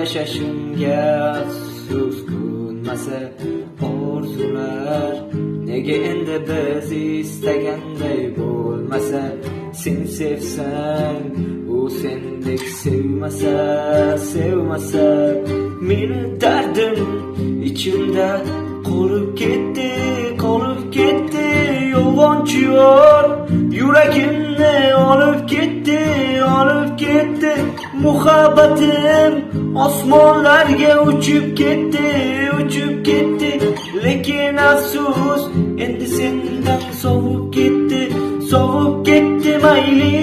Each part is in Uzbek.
yashashimga afsus ko'nmasa orzular, nega endi biz istaganday bo'lmasa? Sen sevsang u sendek sevmasa meni dardim ichimda qolib ketdi yolg'onchi yor yuragimni olib ketdi muhabbatim osmonlarga uchib ketdi lekin afsus endi sendan sovib ketdi mayli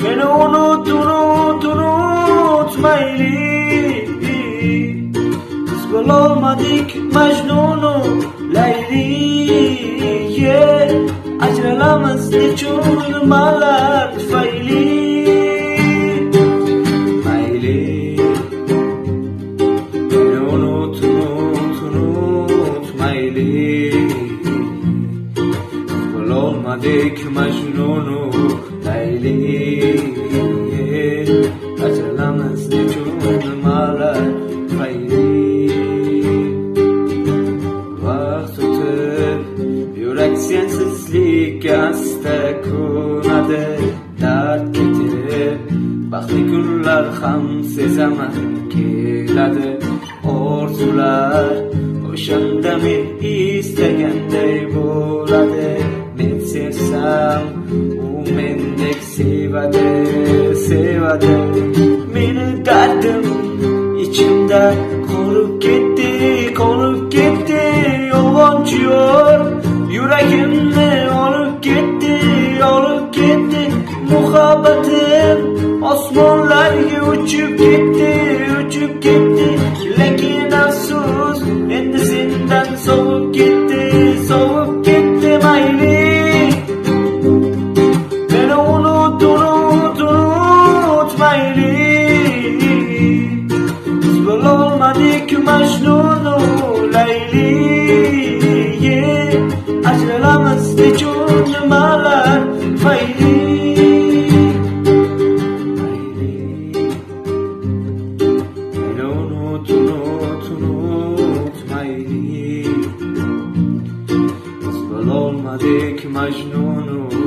meni unut mayli. Biz bo'lolmadik Majnunu Layli, ajralamiz nechun nimalar tufayli. Mayli meni unut mayli. Biz bo'lolmadik Majnunu Layli, ajralamiz nechun nimalar tufayli. Vaqt o'tib yurak sensizlikka asta ko'nadi, dard ketib baxtli kunlar ham sezaman keladi. Orzular o'shanda men istaganday bo'ladi. Men sevsam u mendek sevadi. Meni dardim ichimda qolib ketdi yolg'onchi yor yuragimni olib ketdi muhabbatim osmonlarga uchib ketdi lekin afsus endi sendan sovib ketdi mayli meni unut mayli. Biz bo'lolmadik Majnunu Layli, ajralamiz nechun nimalar tufayli. Meni unut mayli. Biz bo'lolmadik Majnunu